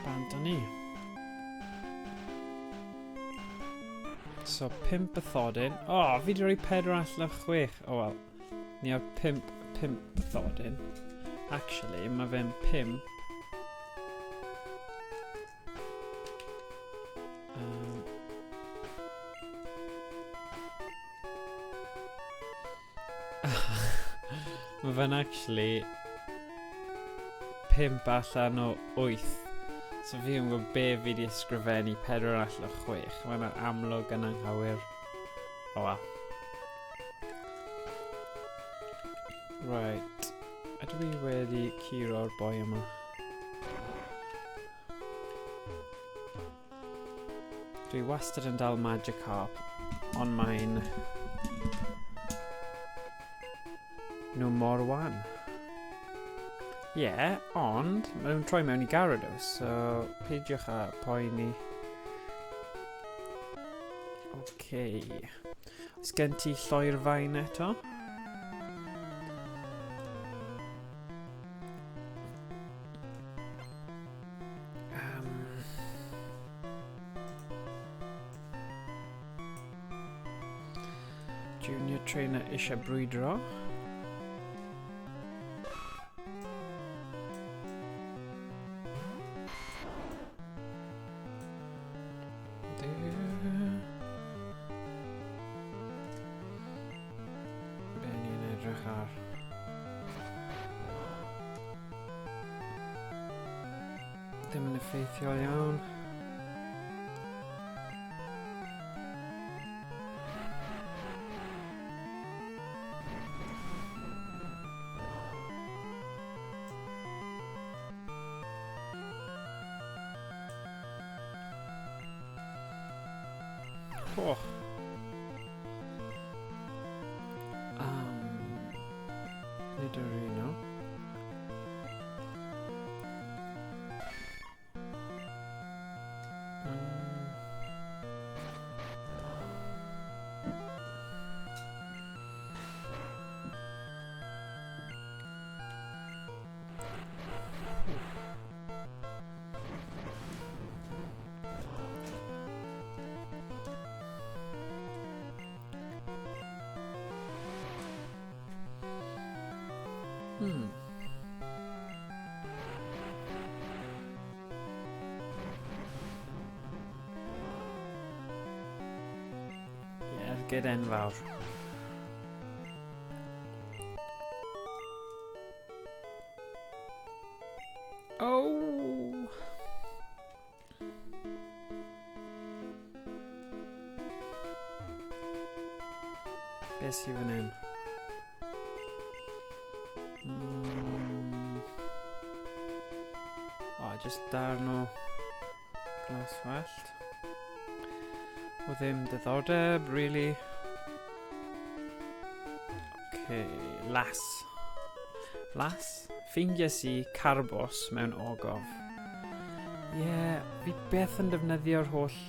Bant o ni. So, 5 bathodyn. O, fi wedi rhoi 4 allan o 6. O, wel. Ni o 5 bathodyn. Actually, mae fe'n 5. Mae fe'n actually 5 allan o 8. So fi yn gwybod be fi wedi ysgrifennu 4 allan o 6. Mae'n amlwg yn anghywir. O wel. Right. Ydw i wedi curo'r boi yma? Dwi wastad yn dal Magikarp, ond mae'n no more one. Ie, ond maen nhw'n troi mewn I Gyarados, so peidiwch â poeni. Okay. Oes gen ti lloi'r fain eto? Junior trainer eisiau brwydro. Be ni'n edrych ar? Ddim yn effeithiol iawn. Oh. Nidorino. Ergyd enfawr. Oh! Be sydd fan hyn? Just darn o glas wellt. O ddim diddordeb, really. Okay, las. Las? Ffeindies I carbos mewn ogof. Fi beth yn defnyddio'r holl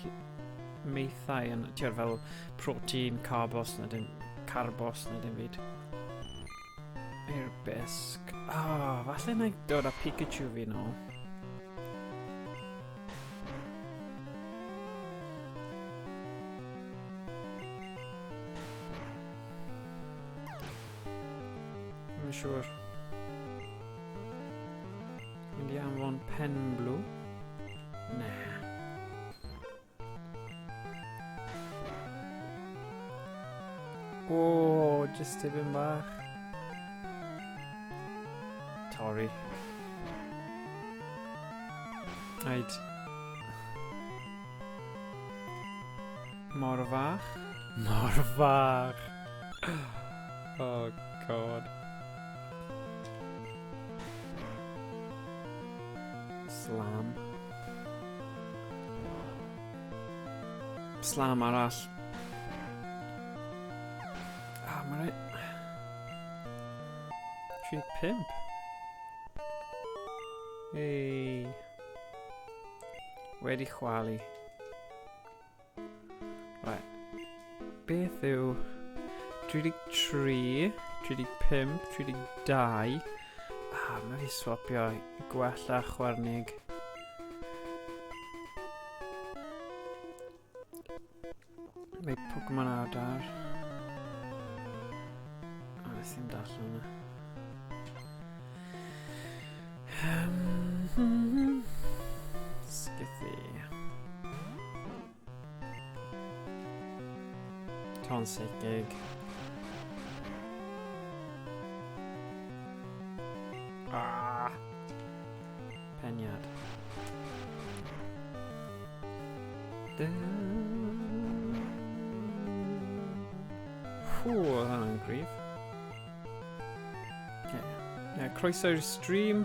meithau yn, tiwr fel protein, carbos na dim byd. I'r bisg. Falle na I dod â Pikachu fi nôl. Mae'n siŵr. Mynd I anfon pen blw? Na. O, jyst tipyn bach. Torri. Aid. Mor fach? Mor fach! Oh, God. Slam. Slam arall. Mae rhaid... 35. Hei. Wedi chwalu. Right. Beth yw 33, 35, 32. Mae fi swapio I gwella chwarnig. Mae Pokémon adar. A nes i'n darllen hwnna. Scythu. Tonsegig. Peniad. Oedd hwnna'n gryf. Croeso i'r stream.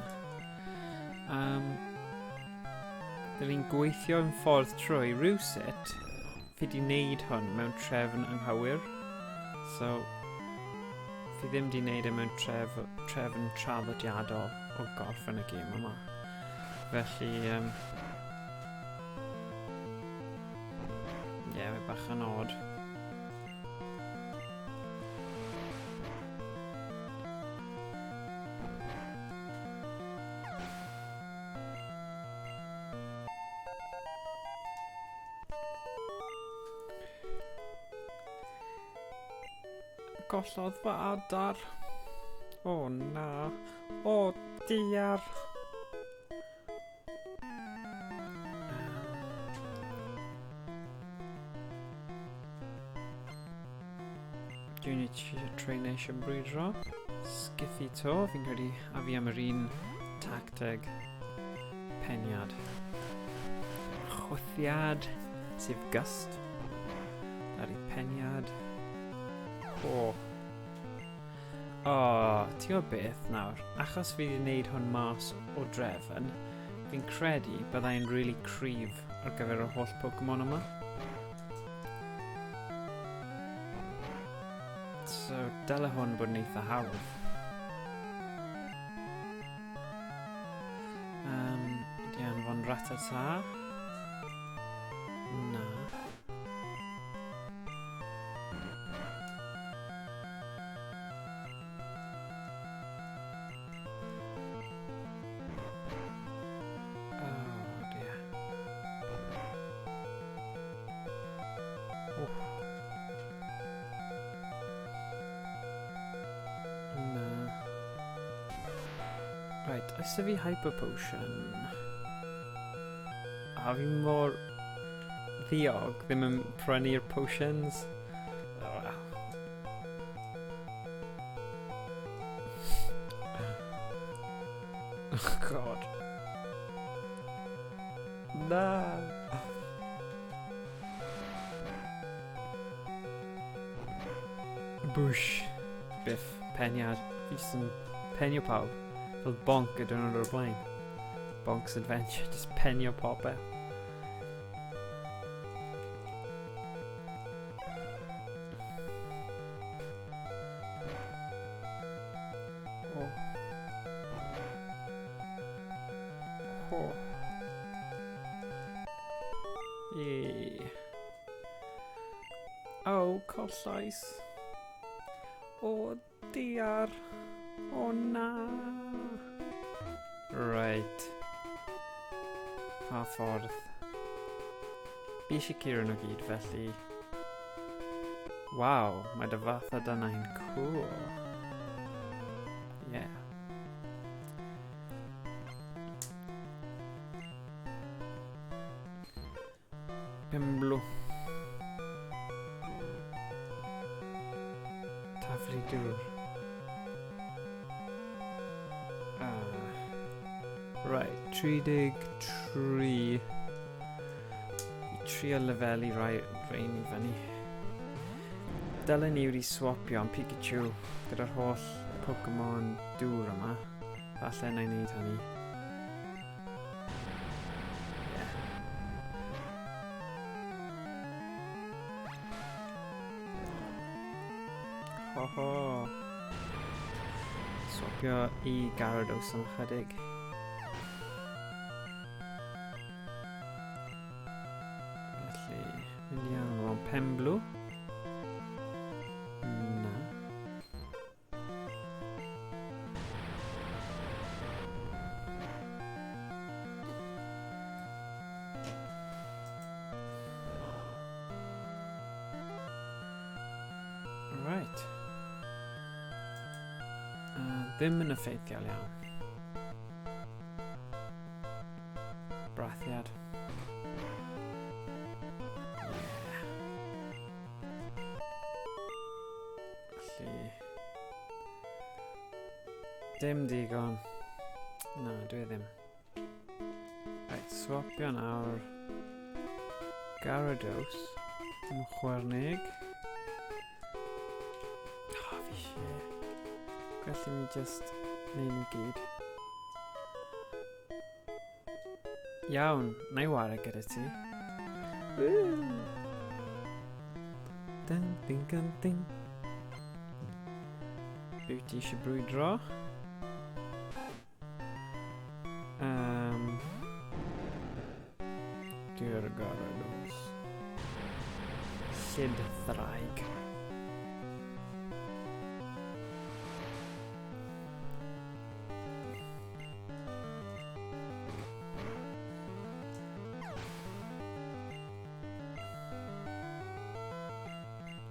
Dyn ni'n gweithio yn ffordd trwy rywsut. Fi di wneud hwn mewn trefn anghywir. So, fi ddim di wneud e mewn trefn traddodiadol o gorffen y gêm yma. Felly, mae bach yn od. Gollodd fy adar. O na. O diar. Dwi'n ei treination brwydro. Sgiffi to. Fi'n credu a fi am yr un tacteg peniad. Chwthiad sef gust. Ar ei peniad. Ti'n gwybod beth nawr? Achos fi wedi wneud hwn mas o drefn, fi'n credu byddai'n really cryf ar gyfer y holl Pokémon yma. So, dyle hwn bod yn eitha hawdd. Ydy anfon Rattata? Na. Right, oes fi Hyper Potion. A fi mor ddiog ddim yn prynu'r potions. Oh god. Na. Bwsh. Biff. Peniad. Fi jyst yn penio pawb. Fel bonk y dynod o'r blaen. Bonk's Adventure, just penio popeth. Oh, collais. O, diar. O, na. Right. Pa ffordd. Bi eisiau curo nhw gyd, felly... Waw, mae dy fath a dyna'n cool. Yeah. Pemblw. Taflu dŵr. Right, 33. Trio lefelu rhain i fyny. Dylen ni wedi swapio am Pikachu gyda'r holl Pokémon dŵr yma. Falle na i wneud hynny. Ho ho. Swapio i Gyarados yn chydig. Mynd iawn o'n Pemblw. Na. ddim yn effeithiol iawn. Brathiad. Felly... dim digon. Na, dwi ddim. Reit, swapio nawr Gyarados am chwarneg. Fi eisiau... gallu mi just neud nhw gyd. Iawn, na i ware gyda ti. Ding, ding, ding, ding. Wyt ti eisiau brwydro? Dwi'n Gyarados. Llydd-thraig.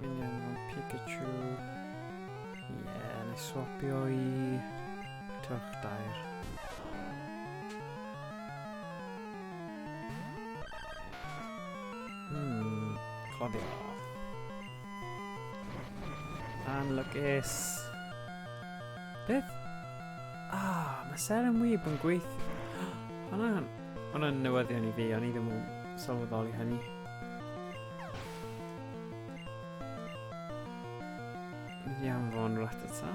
Mynd i anfon Pikachu. Na i swapio i Twch dair. Cloddio. Anlwcus. Beth? Mae Seren Wyb yn gweithio. Hwna'n newyddion i fi, o'n i ddim yn sylweddoli hynny. Mynd i anfon Rattata.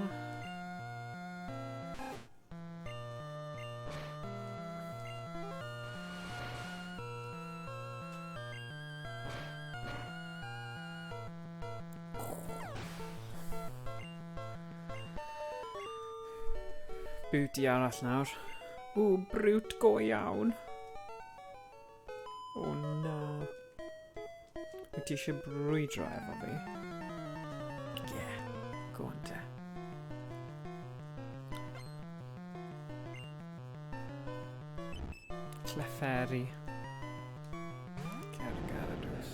Beauty arall nawr. Brute go iawn. Na. Wyt ti eisiau brwydro efo fi? Go on te. Clefairy. Gyarados.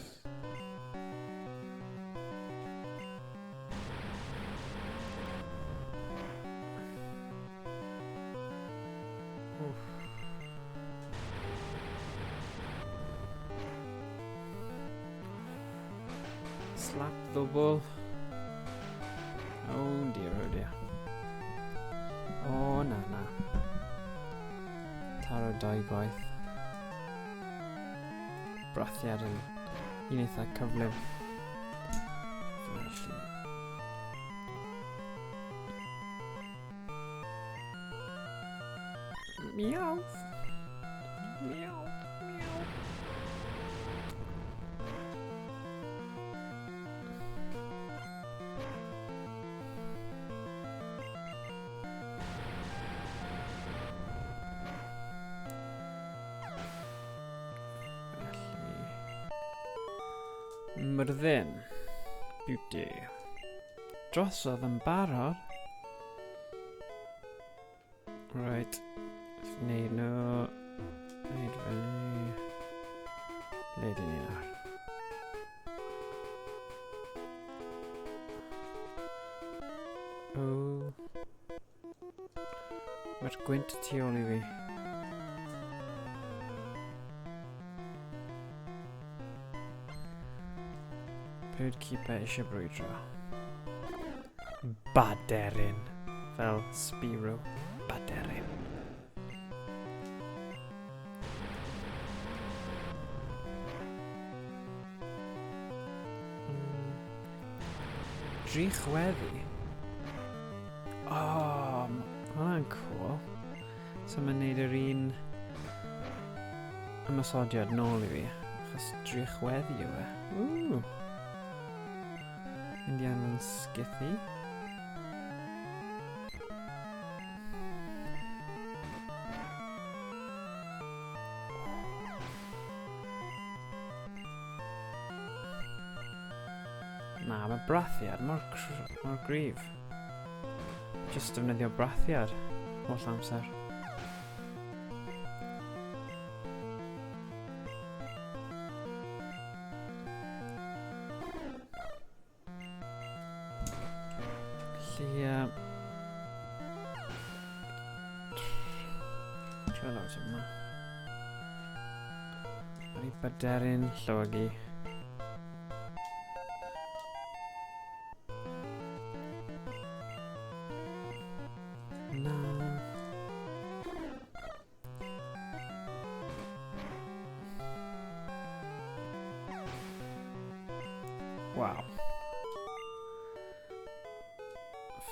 Slap double. Oh dear, oh dear. Na. Taro dau gwaith. Brathiad yn un eitha cyflym. Felly... Meowth. Myrddin. Beauty. Drosodd yn barod. Right. Neud nhw. Neud fyny. Leid i ni nawr. Mae'r gwynt tu ôl i fi. Pryd Keeper eisiau brwydro. Baderyn. Fel Spiro. Baderyn. Drichweddi. Hwnna'n cool. So mae'n neud yr un ymysodiad nôl i fi. Achos drichweddi yw e. Mynd i anfon Skithy. Na, mae brathiad mor gryf. Just defnyddio brathiad holl amser. Felly, Fel awt yma. Ar ei byderyn llogi. Na. Wow.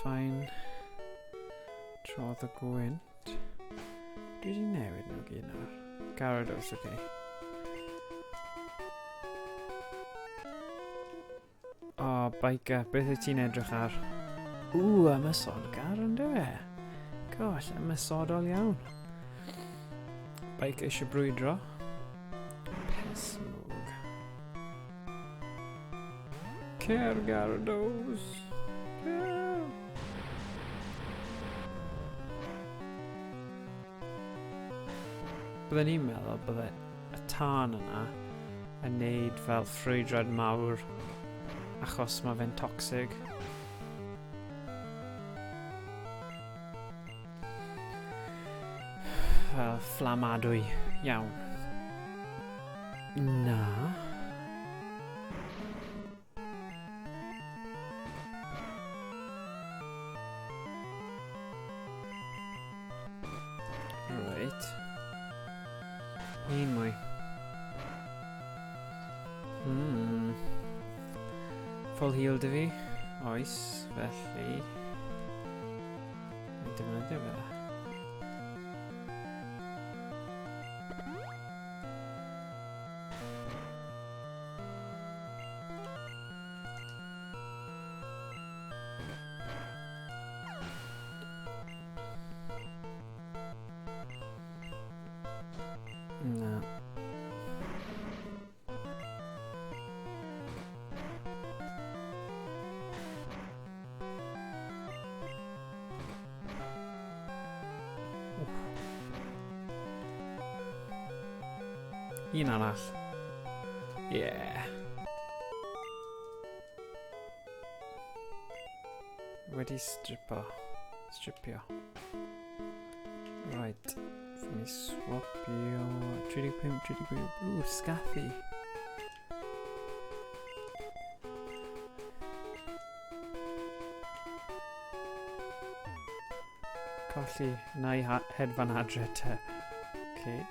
Fine. Trodd y gwynt. Dwi wedi newid nhw gyd nawr. Gyarados, oce. O, biker, beth wyt ti'n edrych ar? Ymysodgar yn dwi? Gosh, ymysodol iawn. Biker eisiau brwydro. Pesmwg. Cer, Gyarados. Cer. Byddwn i'n meddwl bydde y tân yna yn neud fel ffrwydrad mawr achos mae fe'n toxic. Fel fflamadwy iawn. Na. Right. Un mwy. Full heal dy fi. Oes, felly. Dwi'n defnyddio fe. Na. Un arall. Yeah. Wedi stripio. Right. Fy mi swapio 35. Scaffi. Colli na I hedfan adre te. Okay.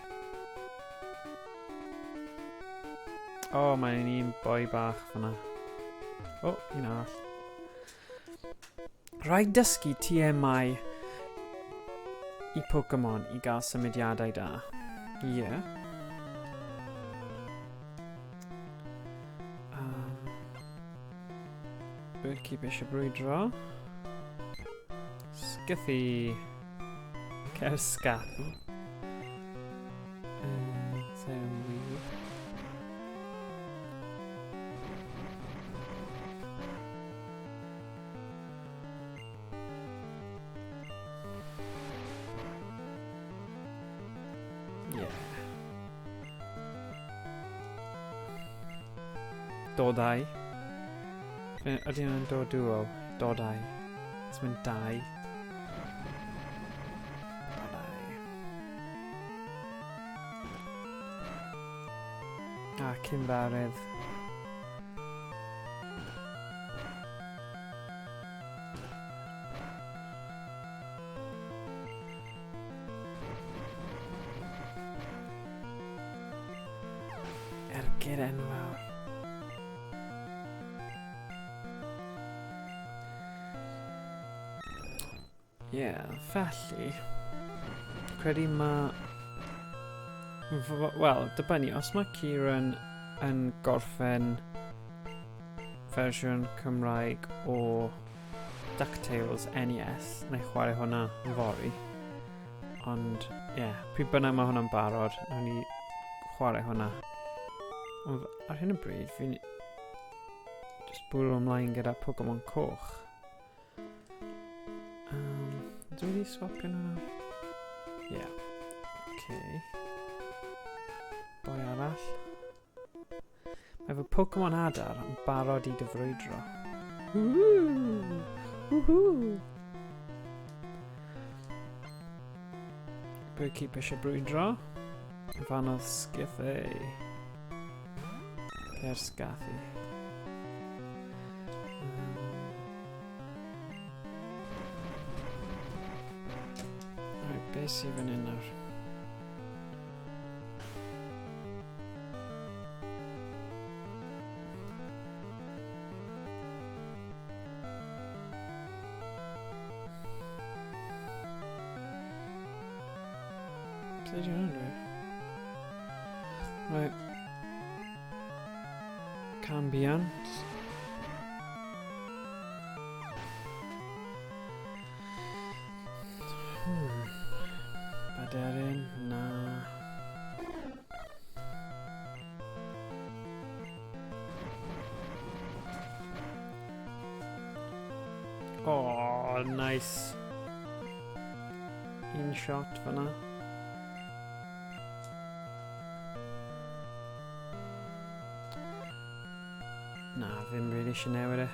O, mae'n un boi bach fyna. O, un arall. Rhaid dysgu TMI I Pokémon I gael symudiadau da. Ie. Birdkeep eisiau brwydro. Sgythu. Cer sgaffi. Seren wir. Dodau. Ydy nhw'n dod duo? Dodau. It's mynd dau. Dodau. A cymbarydd. Ergyd enfawr. Felly, credu mae... Wel, dibynnu, os mae Kieran yn gorffen fersiwn Cymraeg o DuckTales NES, neu chwarae hwnna fory. Ond, pryd bynnag mae hwnna'n barod, nawn ni chwarae hwnna. Ond ar hyn o bryd, fi'n just bwrw ymlaen gyda Pokémon Coch. Dwi wedi swapio nhw nawr? Okay. Boi arall. Mae fy Pokémon adar yn barod I dyfrwydro. Keep eisiau brwydro. Fan oedd sgiffau. Cer sgathu. Beth sydd fan hyn nawr? Beth ydyn nhw'n dweud? Right. Cambiant. Baderin, na. Oh, nice. Un shot fan'na. Na, ddim really eisiau newid e.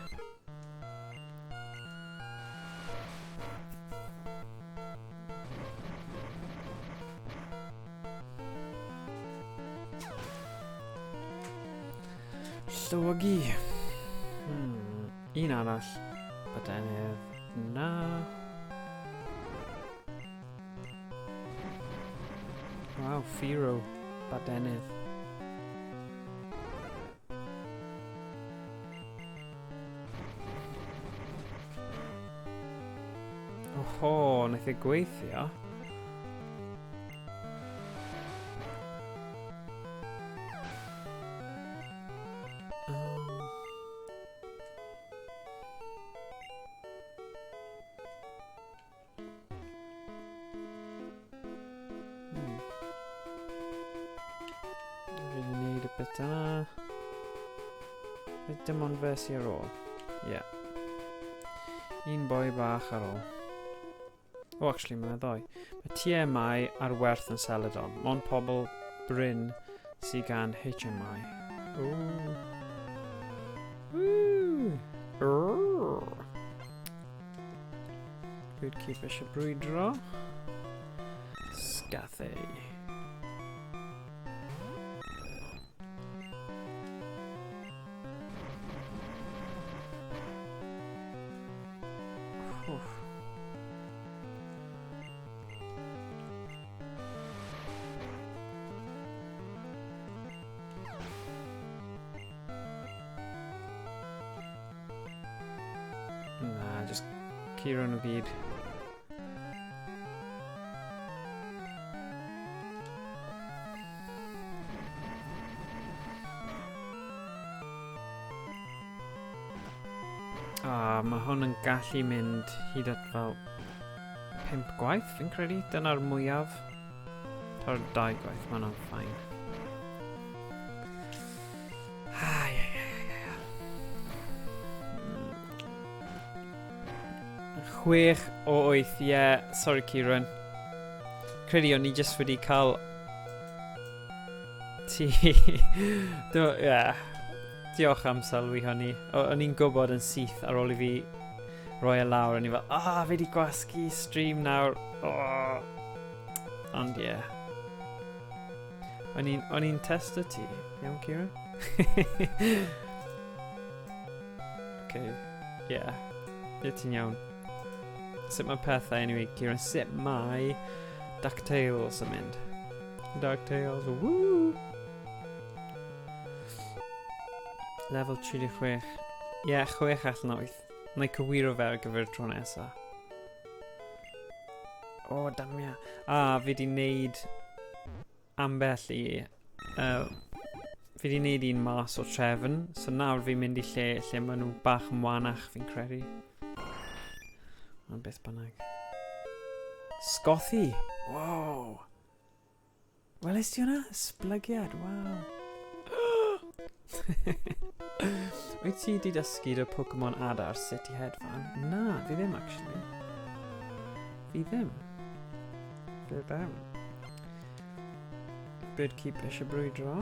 Llywygu. Un arall. Badenydd. Na. Wow, Firo. Badenydd. Oho, wnaeth e gweithio. Really need a bit yna. Dim ond fe sy ar ôl. Ie. Un boi bach ar ôl. O, actually, mae'n ddoi. Mae TMI ar werth yn Celadon. Mon pobl Bryn sydd gan HMI. Ooh. Ooh. Good keep eisiau brwydro. Sgathu. Na, just curo nhw gyd. Mae hwn yn gallu mynd hyd at fel 5 gwaith, fi'n credu. Dyna'r mwyaf. Ta'r 2 gwaith, mae hwnna'n ffain. Chwech o 8, ie. Sorry, Kieran. Credu o'n i jyst wedi cael... Diolch am sylwi hynny. O'n i'n gwybod yn syth ar ôl I fi roi e lawr. O'n i fel, fi wedi gwasgu stream nawr. Ond ie. O'n i'n testo ti. Iawn, Kieran? OK. Ie. Ie, ti'n iawn. Sut mae pethau anyway, Kieran? Sut mae DuckTales yn mynd? DuckTales, woo! Level 36. Ie, 6 allan 8. Na I cywiro fe ar gyfer tro nesa. O, damia. Fi di wneud ambell I... fi di wneud un mas o trefn. So nawr fi'n mynd I lle maen nhw bach yn wanach fi'n credu. Ond beth bynnag. Sgothi! Wow! Weles ti hwnna? Ysblygiad, wow! Wyt ti di dysgu dy Pokémon adar sut I hedfan? Na, fi ddim actually. Fi ddim. Fi ddim. Birdkeep eisiau brwydro.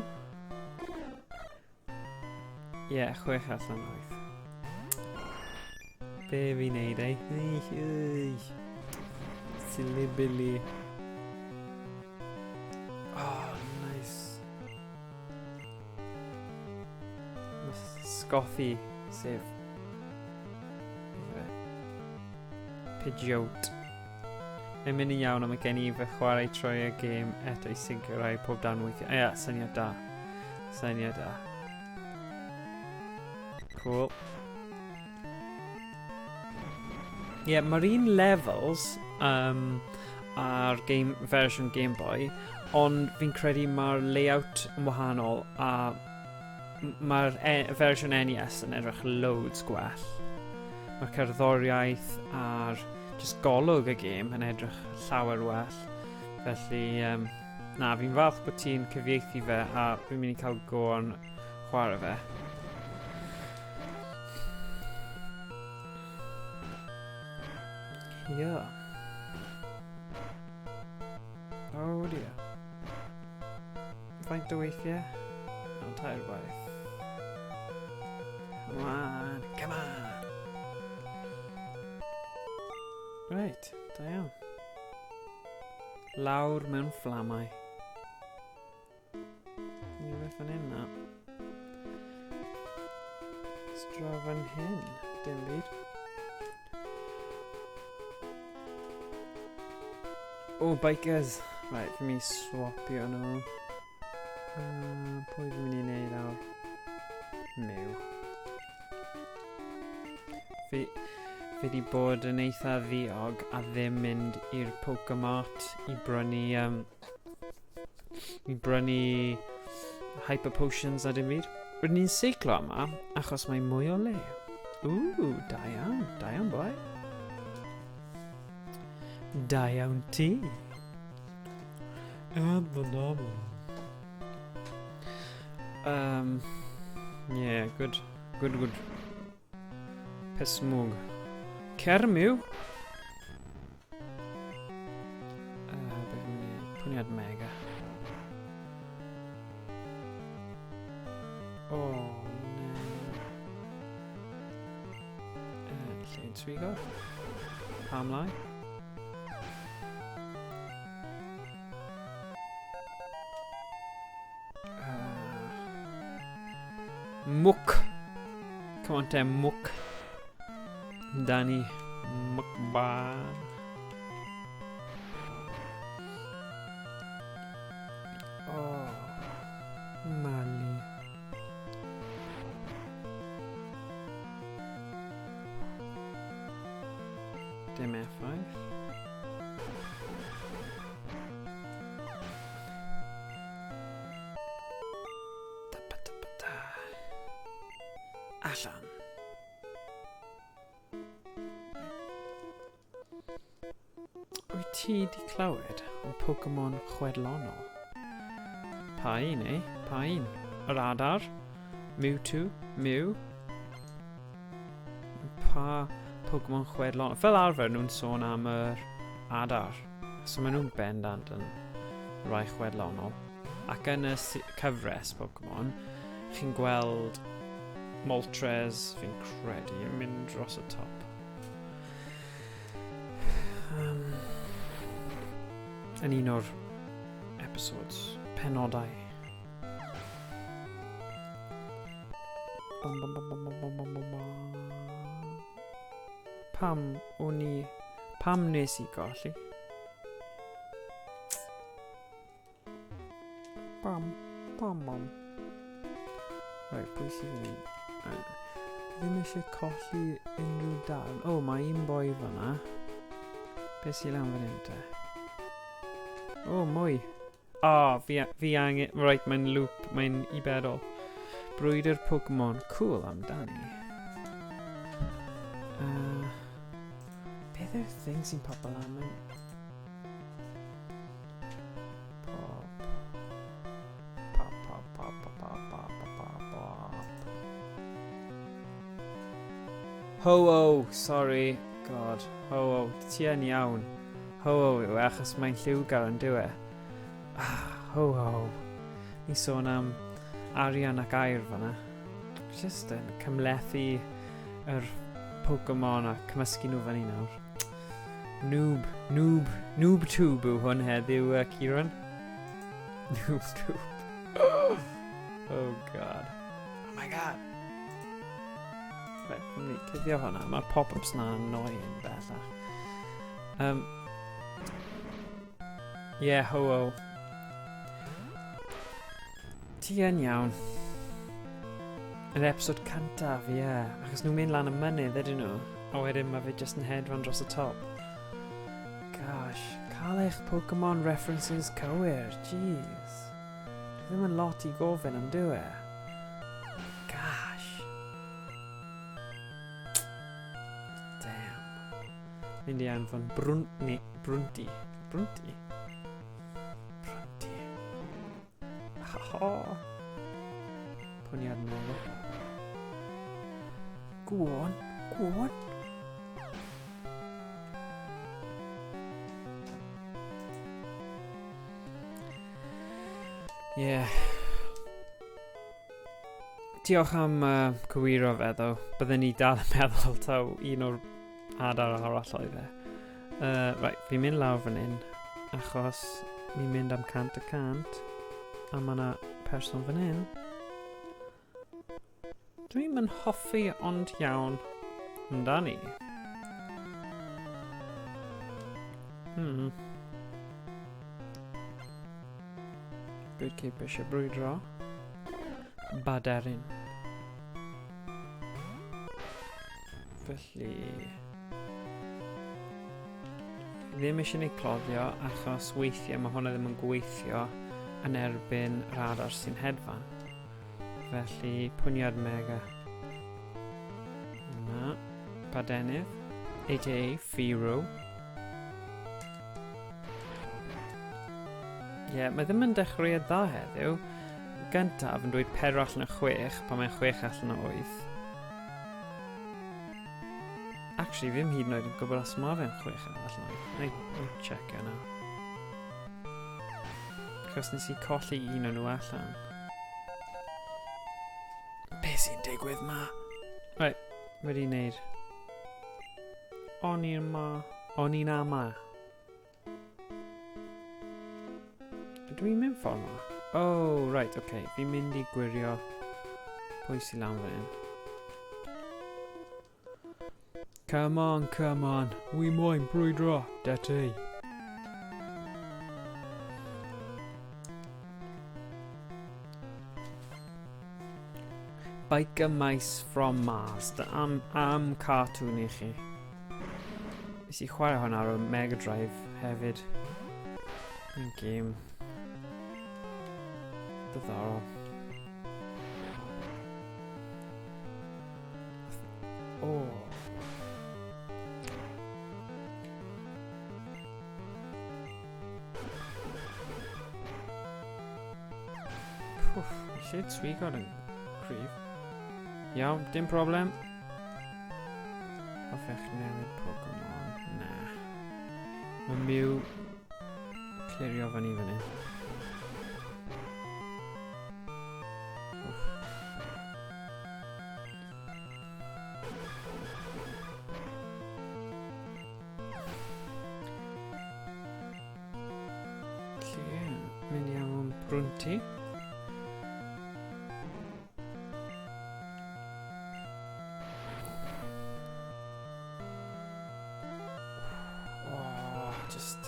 Ie, 6 allan 8. Be fi'n neud, Silly Billy. pysgothi, sef Pidgeot. Mae'n mynd yn iawn, a mae gen I fy chwarae troi y gêm eto I sicrhau pob dan weithio. Ia, syniad da. Syniad da. Cool. Ie, mae'r un levels ar fersiwn Game Boy, ond fi'n credu mae'r layout yn wahanol a mae'r fersiwn NES yn edrych loads gwell. Mae'r cerddoriaeth a'r just golwg y gêm yn edrych llawer well. Felly, na, fi'n falch bod ti'n cyfieithu fe a fi'n mynd I cael go on chwarae fe. Yeah. Oh dear. Faint o weithiau? O, tair gwaith. Come on, come on! Right, da iawn. Lawr mewn fflamau. Ni beth fan hyn na. Stro fan hyn, dim byd. Oh, bikers! Right, fi mi swapio nhw. Pwy fi'n mynd I neud nawr? Mew. Fi di bod yn eitha ddiog a ddim mynd i'r Pokémon I brynu Hyper Potions a dim byd. Rydyn ni'n seiclo yma achos mae mwy o le. Ooh, da iawn boi. Da iawn ti. And the novel. Yeah, good. Pesmwg. Cermiw. Pwniad mega. Oh, no. Lle twigo. Pamlau. Mwc. Come on, te mwc. Danny Mukban. Oh, Mali. Dim effaith. Allan. Wyt ti di clywed am Pokémon chwedlonol? Pa un, eh? Pa un? Yr adar? Mewtwo? Mew? Pa Pokémon chwedlonol? Fel arfer nhw'n sôn am yr adar. So maen nhw'n bendant yn rai chwedlonol. Ac yn y cyfres Pokémon, chi'n gweld Moltres, fi'n credu, yn mynd dros y top. Yn un o'r episodes, penodau. Pam nes I golli? Pam. Right, pwy sydd yn ddim eisiau colli unrhyw darn. O, mae un boi fan'na. Be sy'n lan fan hyn te? O, mwy. O, fi angen... Right, mae'n loop, mae'n ibedol. Brwydyr Pokémon. Cool amdani. Beth yw'r thing sy'n popol am? Ho-oh, sorry, God. Ho-oh, ti yn iawn. Ho-oh yw achos mae'n lliwgar yn dywe. Ho-oh. Ni sôn am arian ac air fan'na. Just yn cymlethu yr Pokémon a cymysgu nhw fan I nawr. Noob tube yw hwn heddiw, Kieran. Noob tube. Oh God. Oh my God. Right, fi'n mynd i cuddio hwnna. Mae'r pop-ups na annoying bellach. Yeah, ho-oh. Ti yn iawn. Yr episod cyntaf, ie. Achos nhw'n mynd lan y mynydd, ydyn nhw. A wedyn mae fe jyst yn hedfan dros y top. Gosh, cael eich Pokémon references cywir, jeez. Ddim yn lot i gofyn am dywe. Gosh. Damn. Mynd i anfon Brunti. Brunti? Brunti. Haha. Pwni ar nôl. Go on. Go on. Yeah. Diolch am cywiro fe ddo. Byddwn ni dal yn meddwl taw un o'r adar arall oedd e. Right, fi'n mynd lawr fan hyn achos fi'n mynd am 100 a mae yna person fan hyn. Dwi'n mynd hoffi ond iawn amdani. Goodkeeper eisiau brwydro. Baderyn. Felly... ddim eisiau gwneud cloddio achos weithiau mae hwnna ddim yn gweithio yn erbyn yr adar sy'n hedfan. Felly pwniad mega. Yma. Badenydd. A.k.a. Firo. Ie, mae ddim yn dechreuad dda heddiw. Gyntaf yn dweud 4 allan o 6 pan mae'n 6 allan o 8. Actually, ddim hyd yn oed yn gwybod os mae fe'n 6 allan o 8. I'll check yna. Achos nes i colli un o nhw allan. Be sy'n digwydd ma? Right, wedi wneud. O'n i'n ama. Dwi'n mynd ffordd ma? Oh, right, okay. Fi'n mynd i gwirio pwy sy'n lan fan hyn. Come on. Wi moyn brwydro, da ti. Biker Mice from Mars. Am cartoon i chi. Nes i chwarae hwn ar y Mega Drive hefyd. Yn game diddorol. Oh. Lle twi god yn cryf. Iawn, dim problem. Hoffech newid Pokémon? Na. Mae Mew clirio fan i fyny. Mynd i am Brunti. Just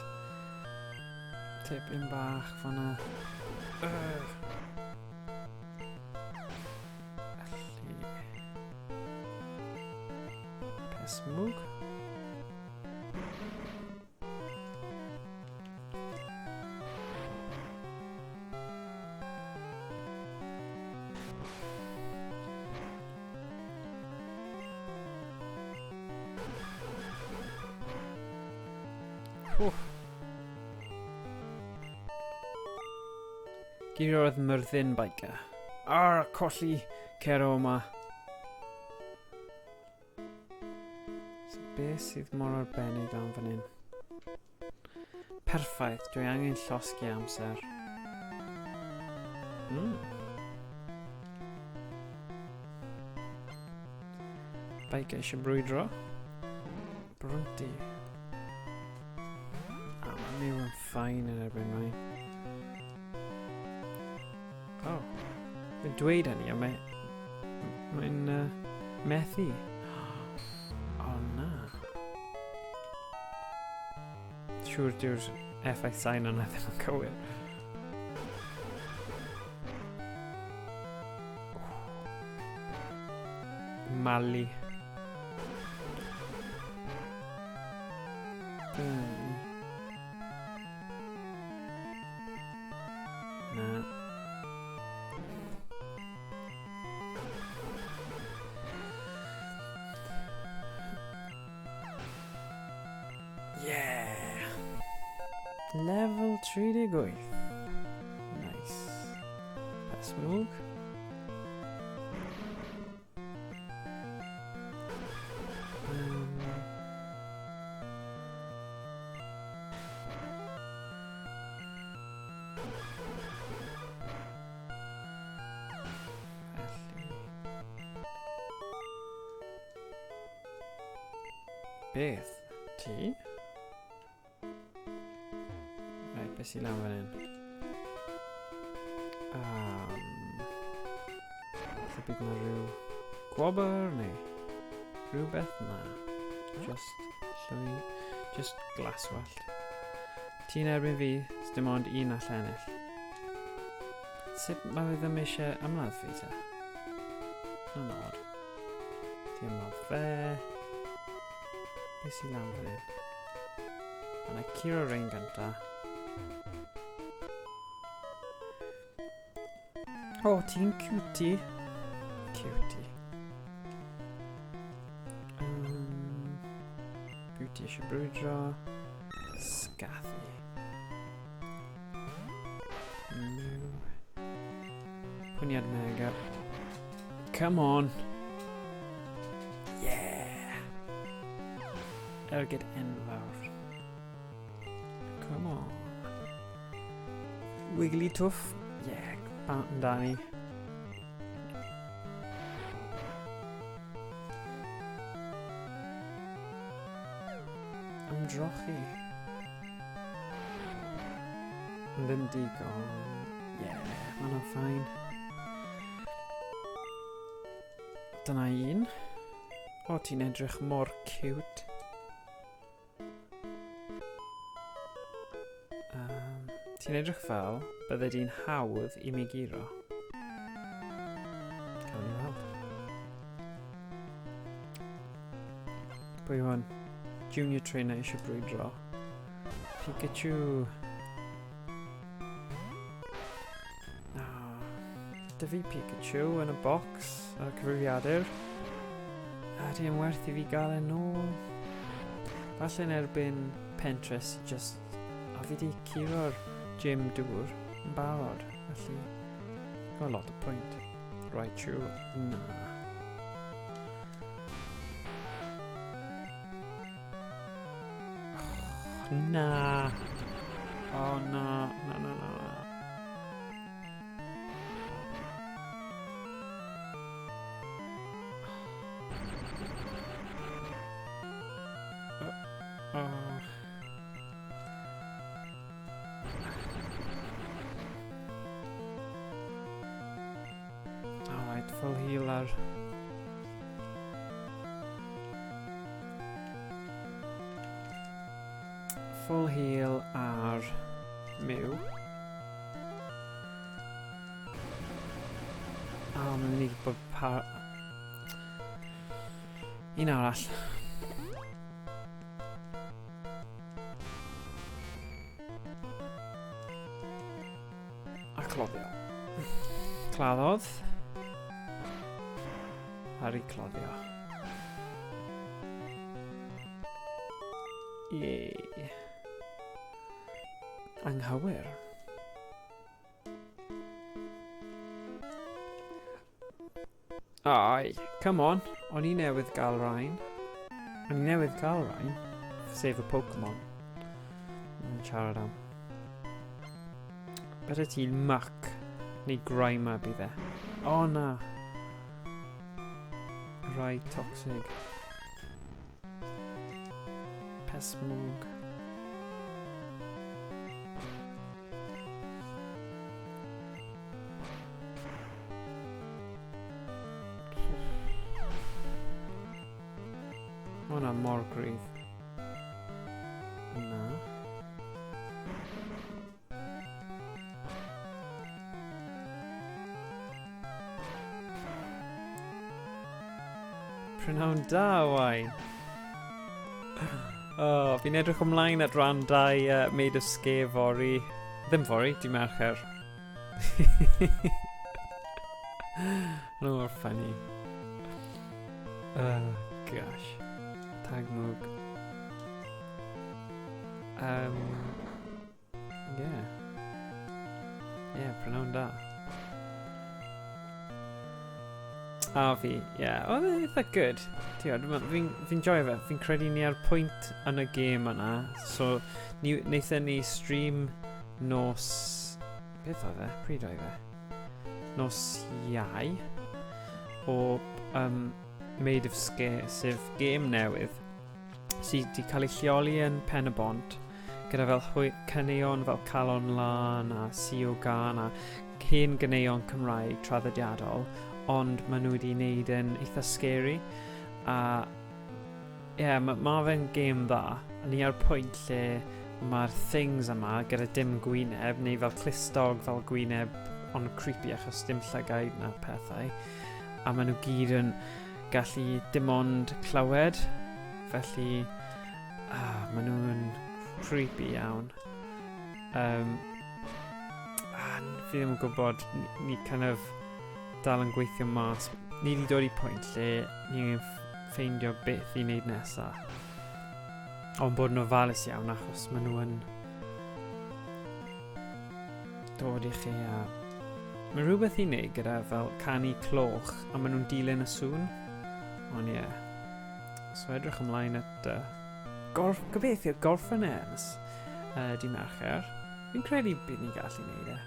tipyn bach fan'na. Felly pesmwg. Girodd myrddin biker. Colli cero yma. So beth sydd mor arbennig am fan hyn? Perffaith, dwi angen llosgi amser. Biker eisiau brwydro. Brunti. Mae Mew yn ffain yn erbyn rhain. Fi'n dweud hynny, a mae'n methu. siŵr dyw'r effaith sain yna ddim yn cywir. Mali. Na. Yeah! Level 38. Nice. Pasmwg. Beth? Ti? Right, beth sy'n lan fan hyn? Falle bydd yna rhyw gwobr neu rhywbeth? Na. Just llwy... Just glaswallt. Ti'n erbyn fi, dim ond un all ennill. Sut mae fe ddim eisiau ymladd fi ta? Yn odd. Ti ymladd fe... Beth sy'n lan fan hyn? Yna curo rein gynta. O, ti'n cutie. Cutie. Beauty eisiau brwydro. Scathy. Pwniad mega. Come on. Ergyd enfawr. Come on. Wigglytuff. Yeah, bant amdani. Ymdrochi. Ddim digon. Yeah, ma'n o'n ffain. Dyna un. O, ti'n edrych mor cute. Ti'n edrych fel bydde di'n hawdd i mi giro. Cawn ni weld. Pwy hwn? Junior trainer eisiau brwydro. Pikachu. Dy fi Pikachu yn y box ar y cyfrifiadur. A di yn werth i fi gael e nôl. Falle yn erbyn pentre sy'n just... A fi di curo'r gym dŵr yn barod. Felly... Got a lot of point. Raichu. Na. Na. Oh na. Na na na. Alright, full healer. Full heal ar Mew. Mae'n mynd i bod un arall. A cloddio. Claddodd. Ar ei cloddio. Yay. Anghywir. Ai, come on. O'n i newydd gael rhain. Sef y Pokémon. Mae'n siarad am. Bydde ti'n muck neu Grimer bydd e. O na. Rai toxic. Pesmwg. O na, mor gryf. Na. Prynawn da, wain. Fi'n edrych ymlaen at ran 2 Made of Scare fori. Ddim fori, di Mercher. No more funny. Gosh. Tagmwg. Yeah. Yeah, prynawn da. Fi, yeah. Oedd e'n eitha good. Fi'n joio fe. Fi'n credu ni ar pwynt yn y gêm yna. So, wnaethon ni stream nos... Beth oedd e? Pryd oedd e? Nos Iau. O Made of Scare, sef gêm newydd sydd wedi cael ei lleoli yn Pen y Bont gyda fel caneuon fel Calon Lan a Sio Gan a hen ganeuon Cymraeg traddodiadol, ond maen nhw wedi wneud yn eitha scary a mae fe'n gêm dda a ni ar pwynt lle mae'r things yma gyda dim gwyneb neu fel clustog fel gwyneb ond creepy achos dim llygaid na pethau a maen nhw gyd yn gallu dim ond clywed, felly maen nhw'n creepy iawn. Fi ddim yn gwybod, ni kind of dal yn gweithio mas. Ni wedi dod i pwynt lle ni'n ffeindio beth i wneud nesaf. Ond bod nhw'n ofalus iawn achos maen nhw yn dod i chi a... Mae rhywbeth i wneud gyda fel canu cloch a maen nhw'n dilyn y sŵn. Ond ie. So edrych ymlaen at gobeithio gorffen ers di Mercher. Fi'n credu bydd ni'n gallu wneud e.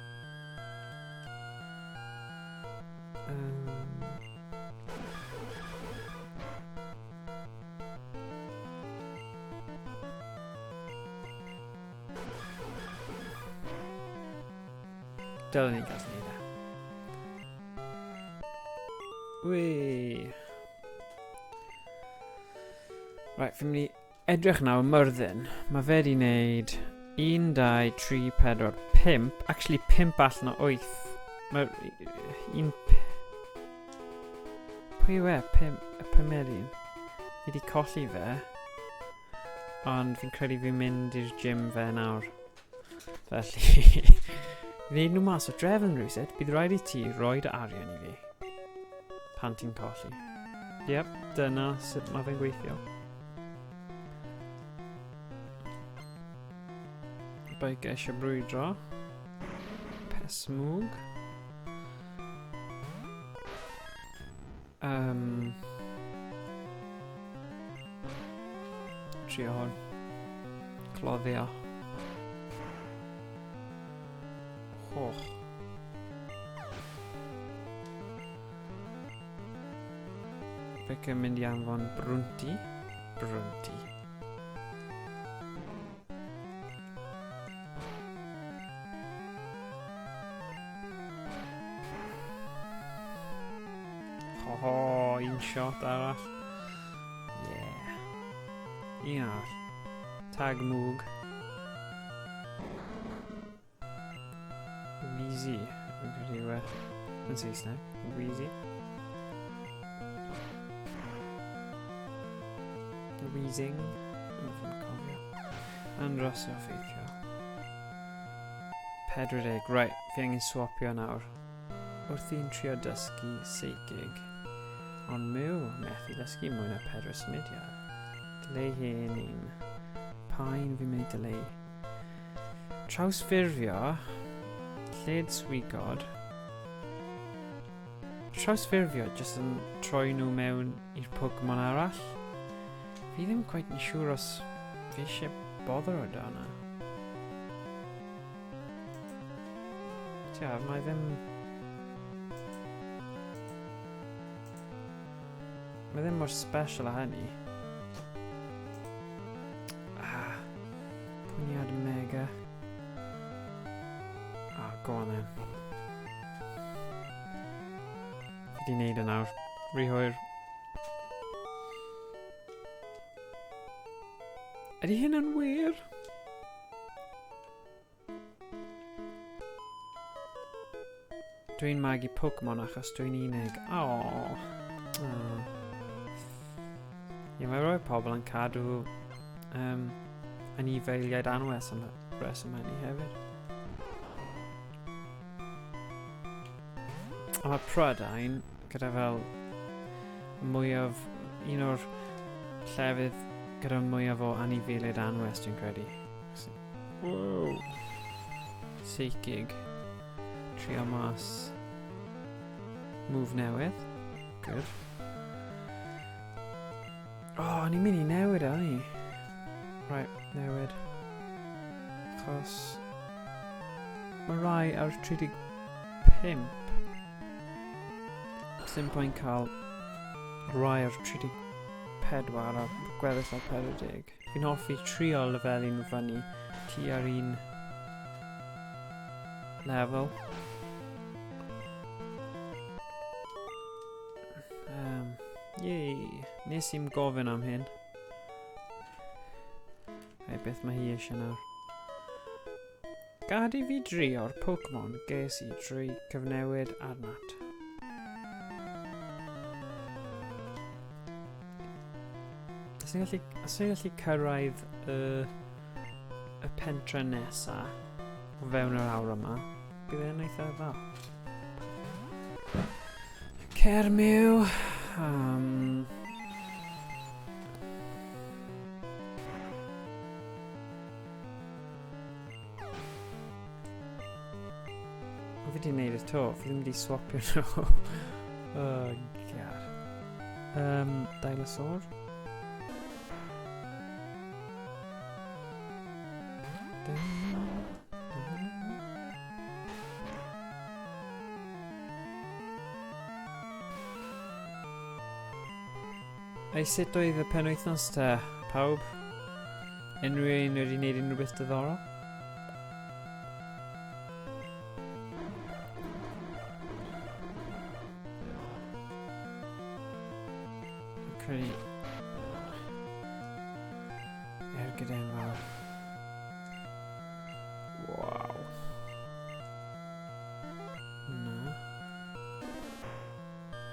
Dylen ni'n gallu wneud e. Wee. Right, fi'n mynd i edrych nawr myrddin. Mae fe di wneud 1, 2, 3, 4, 5. Actually, 5 allan o 8. Mae'r un... Pwy yw e? Pymeri'n? Fi wedi colli fe. Ond fi'n credu fi'n mynd i'r gym fe nawr. Felly... Wneud nhw mas o drefn rhywsyd, bydd rhaid i ti roed arian i fi. Pan ti'n colli. Yep, dyna sut mae fe'n gweithio. Bike eisiau brwydro. Pesmwg. Trio hwn. Cloddio. Och. Bec yn mynd i anfon brwnti. Brwnti. Ho, un shot arall. Yeah. Un arall. Tag mwg. Wheezy. Fi'n credu yw e. Yn Saesneg. Wheezy. Wheezing. Fi'n cofio. Andros o ffeithio. 40. Right, fi angen swapio nawr. Wrth i'n trio dysgu Seigig. Ond methu dysgu mwy na 4 symudiad. Dylai hen un. Pa'n fi'n mynd i dylai. Trawsffurfio. Lled swigod. Trawsffurfio jyst yn troi nhw mewn i'r Pokémon arall. Fi ddim quite yn siŵr os fi eisiau bother o dana. Tia, mae ddim... Mae ddim mor special a hynny. Pwyniad mega. Go on then. Fi di wneud e nawr. Rihwyr. Ydy hyn yn wir? Dwi'n magu Pokémon achos dwi'n unig. Ie, mae rhoi pobl yn cadw anifeiliaid anwes am reswm hynny hefyd. A mae Prydain gyda fel mwyaf, un o'r llefydd gyda mwyaf o anifeiliaid anwes dwi'n credu. Wow! Seicig. Trio mas move newydd. Good. Oh, ni'n mynd I newid o ni. Right, newid. Achos mae rai ar 35. Dim pwynt cael rai ar 34 a gweddill ar 40. Fi'n hoffi trio lefelu nhw fyny tu ar un level. Yay! Nes i'n gofyn am hyn. Beth mae hi eisiau nawr. Gad I fi drio'r Pokémon ges I drwy cyfnewid arnat. Os ni'n gallu cyrraedd y pentre nesa o fewn yr awr yma, bydd e'n eitha dda. Cermiw. Fi wedi gwneud y to, fi ddim wedi swapio nhw. Oh, god. Dinosaur. Ei, sut oedd y penwythnos te, pawb? Unrhyw un wedi gwneud unrhyw beth diddorol? Credu... Ergyda'n fawr. Waw. Na.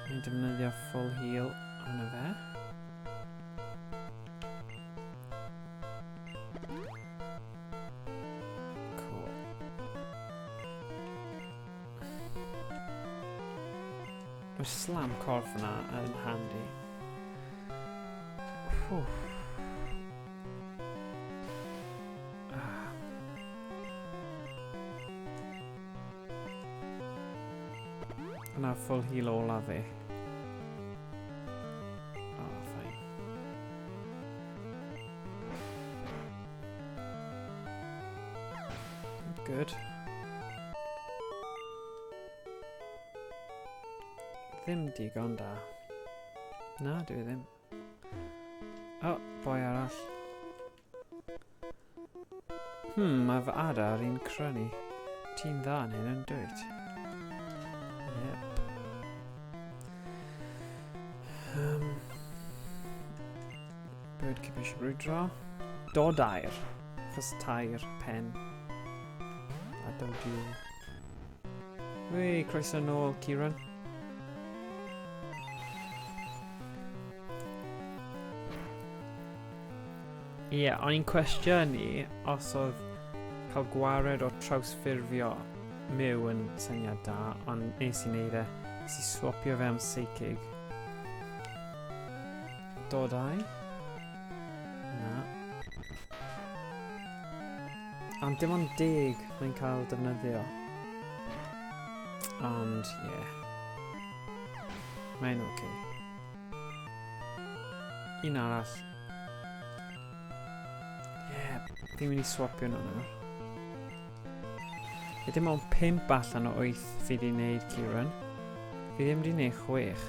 Mae'n defnyddio full heal arno fe. Mae'r slam corff yna yn handi. Yna full heal ola fi. Oh, fine. Good. Ddim digon da. Na, dwi ddim. O, boi arall. Mae fy adar i'n crynu. Ti'n dda yn hyn yn dweud. Yep. Bird keep eisiau brwydro. Dod air. Fys tair pen. A dod yw. Wei, croeso nôl, Kieran. Ie, o'n i'n cwestiynu os oedd cael gwared o trawsffurfio myw yn syniad da, ond nes I wneud e. Nes I swapio fe am seicig. Dodau? Na. Ond dim ond 10 mae'n cael defnyddio. Ond, ie. Mae'n oce. Un arall. Fi'n mynd I swapio nhw nawr. Dim ond 5 allan o 8 fi wedi wneud, Kieran. Fi ddim wedi wneud 6.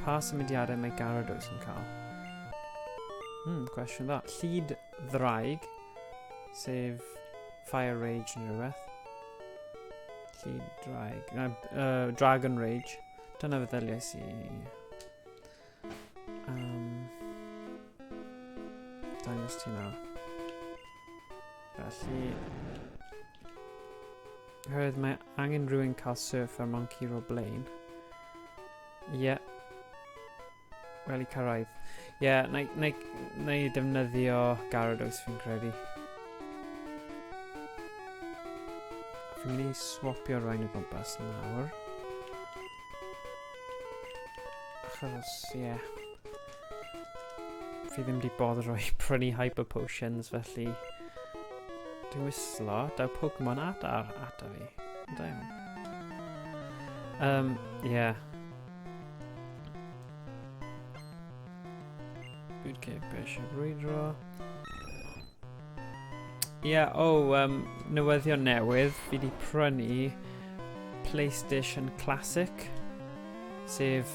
Pa symudiadau mae Gyarados yn cael? Cwestiwn dda. Llid ddraig, sef Fire Rage neu rhywbeth. Llid draig. Dragon Rage. Dyna feddyliais I. Dangos ti nawr. Felly... Oherwydd mae angen rhywun cael surfer mewn curo blaen. Ie. Wel i cyrraedd. Ie, na i defnyddio Gyarados fi'n credu. Fi'n mynd i swapio rhain o gwmpas nawr. Achos, ie. Fi ddim wedi bodro i prynu Hyper Potions, felly... Dwi'n wislo, daw Pokémon ata fi. Da iawn. Ie. Good cake, bishop, redraw. Ie, newyddion newydd. Fi wedi prynu PlayStation Classic. Sef...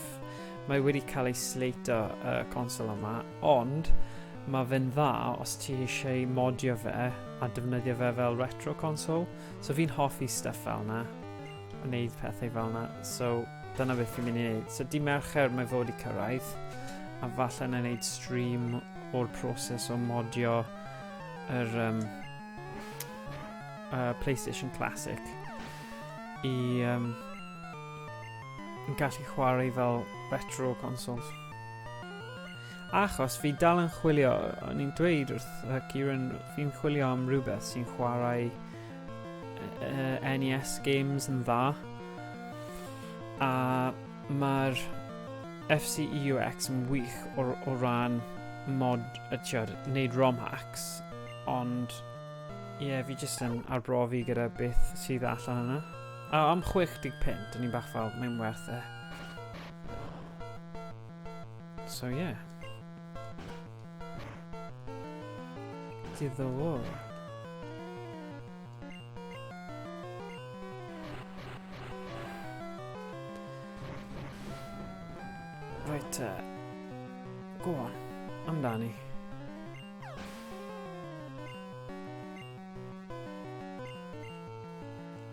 Mae wedi cael ei sleito y console yma, ond mae fe'n dda os ti eisiau modio fe a defnyddio fe fel retro console. So fi'n hoffi stuff fel yna, a wneud pethau fel yna. So dyna beth fi'n mynd i wneud. So di Mercher mae fod i cyrraedd, a falle yna wneud stream o'r proses o modio yr PlayStation Classic i yn gallu chwarae fel retro consoles. Achos fi dal yn chwilio, o'n i'n dweud wrth Kieran, fi'n chwilio am rhywbeth sy'n chwarae NES games yn dda. A mae'r FCEUX yn wych o ran wneud ROM hacks, ond ie, fi jyst yn arbrofi gyda beth sydd allan yna. Am 60 pint, o'n i'n bach fel, mae'n werth e. So, yeah. Diddorol. Right, go on. Amdani.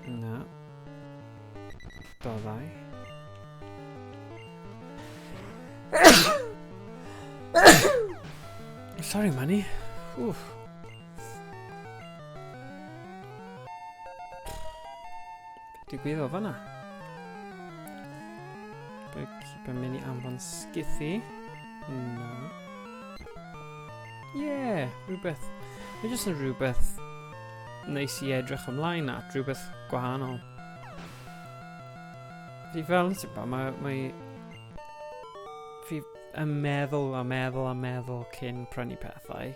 Na. Doddai. Sorry, Manny. Oof. Digwyddo fan'na. By'n mynd i anfon sgithi. Na. Ie, rhywbeth. Mae jyst yn rhywbeth neis i edrych ymlaen at, rhywbeth gwahanol. Fi fel, fi yn meddwl cyn prynu pethau,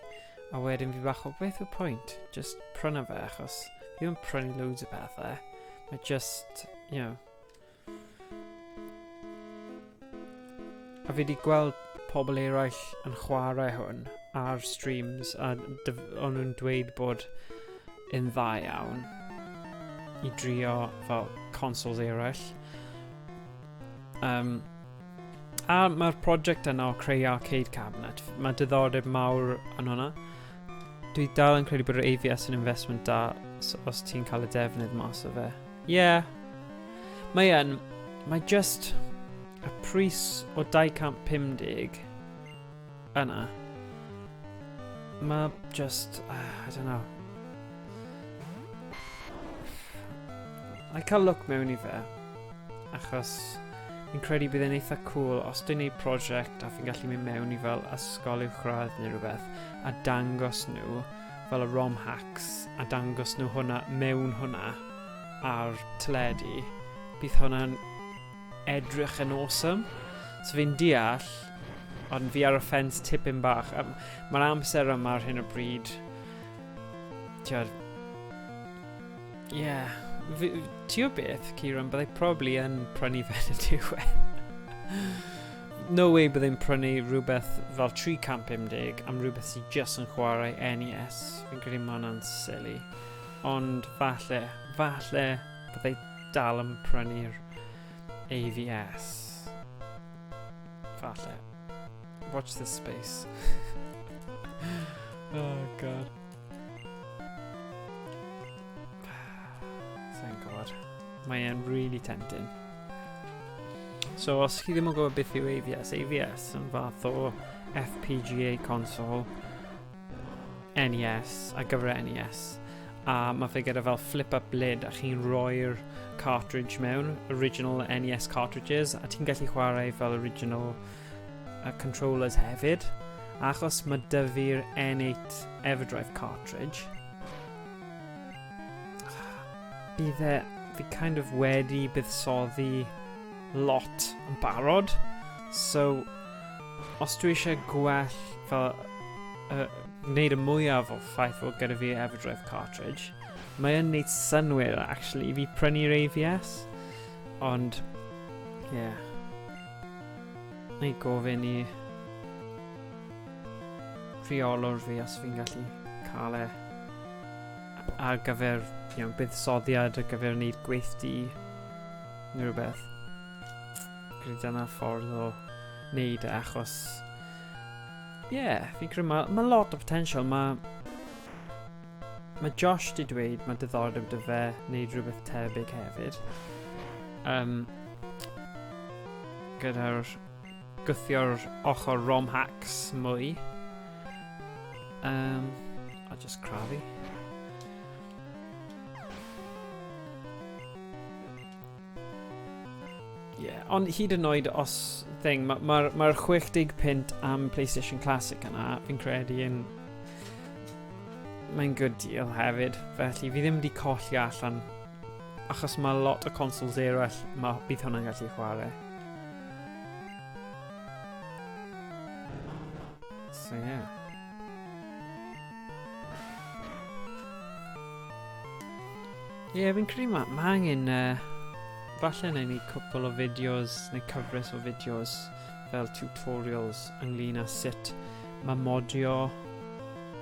a wedyn fi bach o beth yw'r pwynt, just prynu fe, achos fi ddim yn prynu loads o pethau, mae just, you know. A fi wedi gweld pobl eraill yn chwarae hwn ar streams, a o'n nhw'n dweud bod yn dda iawn i drio fel consoles eraill. A mae'r project yna o creu arcade cabinet. Mae diddordeb mawr yn hwnna. Dwi dal yn credu bod yr AVS yn investment da os ti'n cael y defnydd mas o fe. Ie. Mae just y pris o 250 yna. Mae just, I don't know. I cael look mewn i fe, achos fi'n credu bydd e'n eitha cool os dwi'n neud prosiect a fi'n gallu mynd mewn i fel ysgol uwchradd neu rhywbeth a dangos nhw fel y ROM hacks a dangos nhw hwnna mewn hwnna ar teledu, bydd hwnna'n edrych yn awesome. So fi'n deall, ond fi ar y ffens tipyn bach. Mae'r amser yma ar hyn o bryd, ti o beth, Kieran, byddai probably yn prynu fe yn y diwedd. No way byddai'n prynu rhywbeth fel 350 am rhywbeth sy'n just yn chwarae NES. Fi'n credu ma' hwnna'n silly. Ond falle byddai dal yn prynu'r AVS. Falle. Watch this space. Oh god. Thank god. Mae'n really tempting. So os chi ddim yn gwybod beth yw AVS, AVS yn fath o FPGA console NES, ar gyfer NES. A mae fe gyda fel flip-up lid a chi'n rhoi'r cartridge mewn, original NES cartridges, a ti'n gallu chwarae fel original controllers hefyd, achos mae 'da fi'r N8 Everdrive cartridge. Bydd fi kind of wedi buddsoddi lot yn barod, so os dwi eisiau gwell fel gwneud y mwyaf o ffaith o gyda fi Everdrive cartridge, mae'n neud synwyr actually I fi prynu'r AVS, ond yeah, neu gofyn I rheolwr fi os fi'n gallu cael ar gyfer buddsoddiad ar gyfer wneud gweithdi neu rhywbeth. Credu dyna ffordd o wneud achos fi'n credu mae lot o potential. Mae Josh di dweud mae diddordeb 'da fe wneud rhywbeth tebyg hefyd. Gyda'r gwthio'r ochr ROM hacks mwy. I'll just crafu. Ond hyd yn oed os thing, mae'r 60 pint am PlayStation Classic yna, fi'n credu mae'n good deal hefyd, felly fi ddim wedi colli allan, achos mae lot o consoles eraill bydd hwnna'n gallu chwarae. So yeah. Fi'n credu mae angen falle neu ni cwpl o fideos neu cyfres o fideos fel tutorials ynglyn â sut mae modio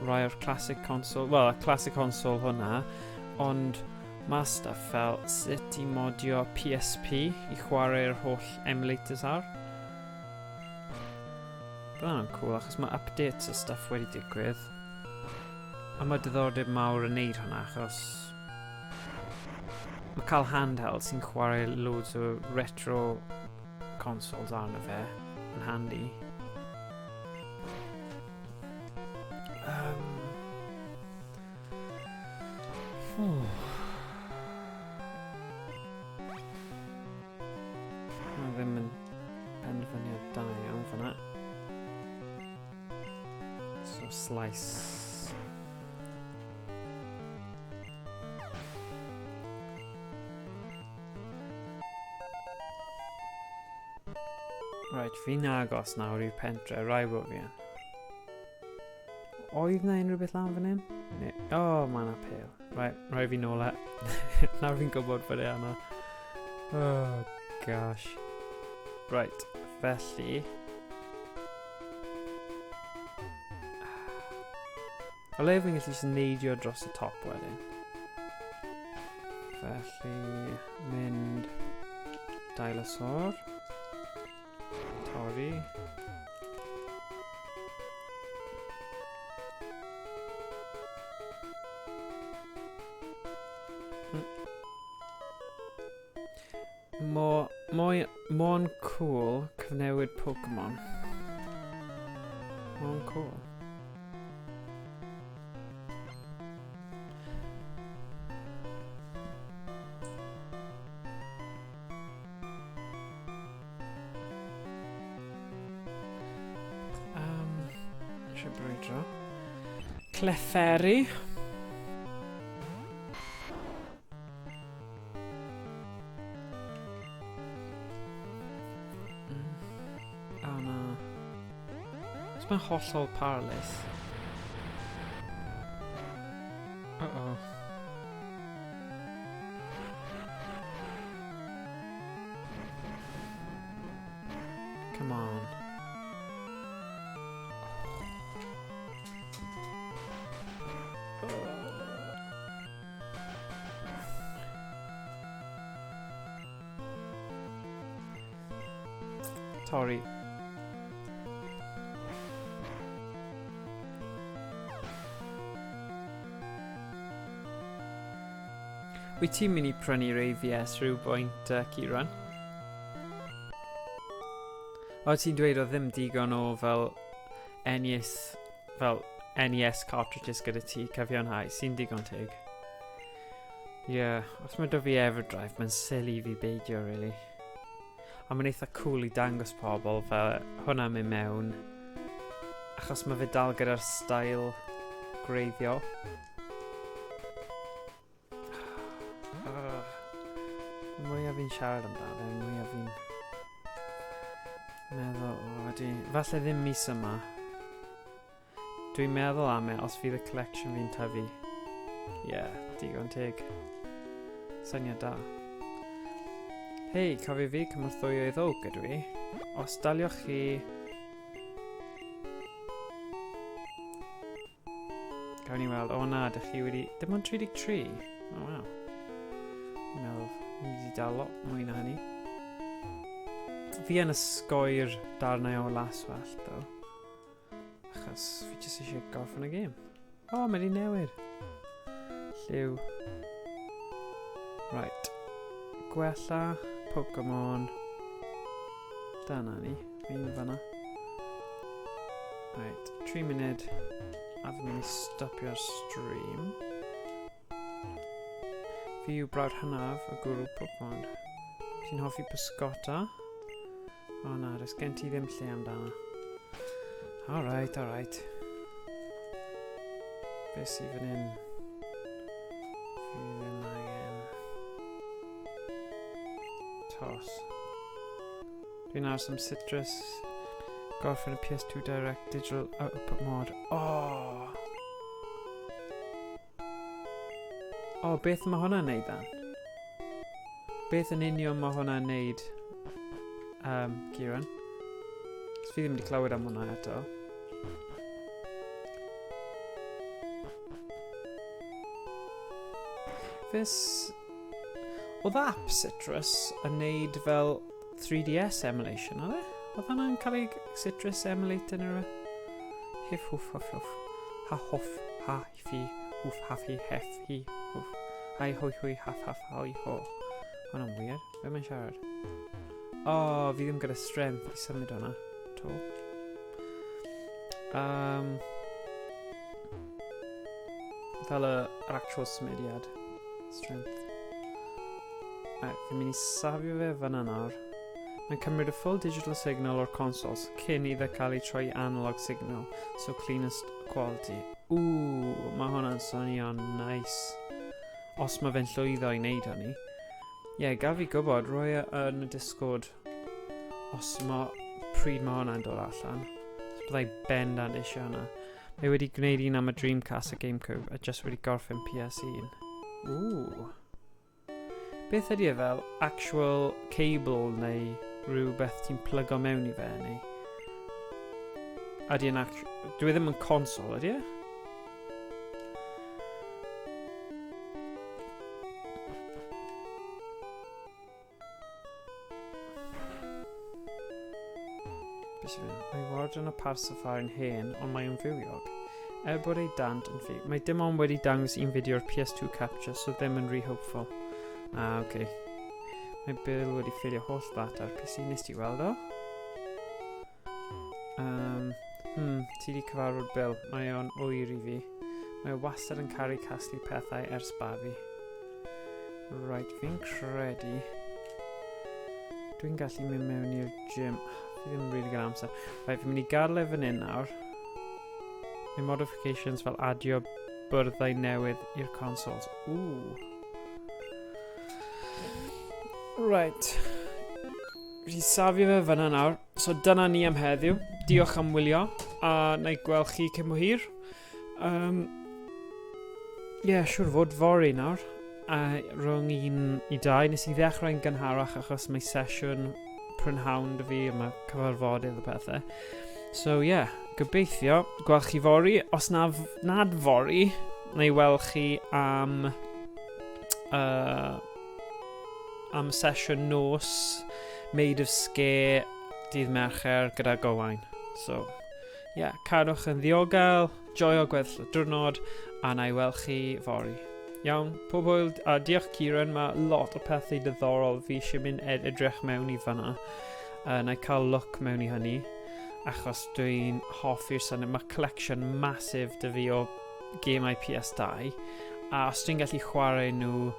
rai o'r classic console, wel, y classic console hwnna, ond mae stuff fel sut I modio PSP I chwarae'r holl emulators ar. Bydd cool, achos mae updates o stuff wedi digwydd. A mae diddordeb mawr yn neud hwnna, achos mae cael handheld sy'n chwarae loads o retro consoles arno fe yn handy. Mae ddim yn penderfyniad da iawn fyna. So slice. Right, fi'n agos nawr i'r pentre, rai bod fi yn. Oedd na unrhyw beth lan fan hyn? Mae yna pêl. Rai fi nôl e. Nawr fi'n gwybod bod e yna. Oh, gosh. Right, felly... O le fi'n gallu neidio dros y top wedyn. Felly, mynd... Dinosaur. Torri. Mo'n cool cyfnewid Pokémon. Mo'n cool. Eisiau brwydro. Cleferi. Mae'n hollol powerless. Uh-oh. Come on. Torri. Wyt ti'n mynd I prynu'r AVS rhyw bwynt, Ciaran? O ti'n dweud o ddim digon o fel NES cartridges gyda ti cyfiawnhau, sy'n digon teg. Os mae 'da fi Everdrive, mae'n silly fi beidio, really. A mae'n eitha cool I dangos pobl fel hwnna'n mynd mewn. Achos mae fe dal gyda'r stael greiddio. Mwyaf fi'n siarad amdano, mwyaf fi'n meddwl, falle ddim mis yma. Dwi'n meddwl am os fydd y collection fi'n tyfu. Digon teg. Syniad da. Hei, cofio fi cymorthwyoedd o ydw I. Os daliwch chi... Gawn ni weld, na, dych chi wedi... Dim ond 33? Waw. Dwi'n meddwl... Ni wedi dal lot mwy na hynny. Fi yn ysgoi'r darnau o laswell, do. Achos fi jyst eisiau gorffen y gêm. Mae wedi newid. Lliw. Right. Gwella Pokémon. Dyna ni. Fi'n fanna. Right. 3 munud. A fi'n mynd I stopio'r stream. Fi yw brawd hynaf y gwrw Pokémon. Ti'n hoffi pysgota? Na, does gen ti ddim lle amdano. Alright. Be sydd fan hyn? Fi ddim angen. Tos. Dwi'n aros am citrus. Gorffen y PS2 Direct Digital Output Mod. Beth mae hwnna'n neud dan? Beth yn union mae hwnna'n neud, Kieran? Fi ddim wedi clywed am hwnna eto. Oedd app Citrus yn neud fel 3DS emulation, oedd e? Oedd hwnna'n cael ei Citrus emulate yn yr hif hwf hwf hwf. Ha hwf, ha fi, hwf ha fi, hef hi, hwf. Hai hwy hwy haf haf hoi ho. Hwna'n weird. Be mae'n siarad? Fi ddim gyda strength I symud hwnna. To. Fel yr actual symudiad. Strength. Fi'n mynd I safio fe fyna nawr. Mae'n cymryd y full digital signal o'r consoles cyn iddo cael ei troi analog signal. So cleanest quality. Mae hwnna'n swnio'n nice. Os mae fe'n llwyddo I wneud hynny. Gaf fi gwybod, roi yn y Discord os pryd mae hwnna'n dod allan. So byddai bendant eisiau hwnna. Mae wedi gwneud un am y Dreamcast a GameCube a just wedi gorffen PS1. Beth ydy fel actual cable neu rhywbeth ti'n plygo mewn I fe neu? Dwi ddim yn console, ydy e? Mae word yn y parsifar yn hen, ond mae yn fywiog. Bod ei dant yn fi. Mae dim ond wedi dangos un fideo o'r PS2 capture, so ddim yn re-hopeful. Okay. Mae Bill wedi ffilio holl ddata ar PC, nes ti weld o? Ti di cyfarfod Bill, mae o'n wyr I fi. Mae wastad yn caru casglu pethau ers babi. Right, fi'n credu. Dwi'n gallu mynd mewn i'r gym. Fi ddim rili gyda amser. Right, fi'n mynd I gadw fan hyn nawr. Mae modifications fel adio byrddau newydd i'r consoles. Right. Fi safio fe fyna nawr. So dyna ni am heddiw. Diolch am wylio. A na I gweld chi cyn mwy hir. Siwr fod fori nawr. Rhwng 1 I 2. Nes I ddechrau'n gynharach achos mae sesiwn prynhawn dy fi. Mae cyfarfodydd o pethau. So gobeithio. Gweld chi fori. Os nad fori, na I weld chi am sesiwn nos made of scare dydd Mercher gyda Gowain. So, cadwch yn ddiogel, joio gweddill y diwrnod, a na I weld chi fori. Iawn, pob hwyl, a diolch Kieran, mae lot o pethau diddorol fi eisiau mynd edrych mewn I fanna. Na I cael look mewn I hynny, achos dwi'n hoffi'r syniad. Mae collection massive dy fi o gemau PS2, a os dwi'n gallu chwarae nhw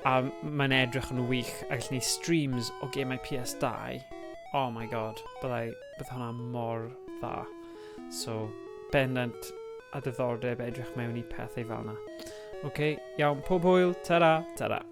A mae'n edrych yn wych a gallwn ni streams o gemau PS2. Oh my god, bydd hwnna mor dda. So, bendant a diddordeb edrych mewn I pethau fel yna. OK, iawn, pob hwyl, ta-ra, ta-ra.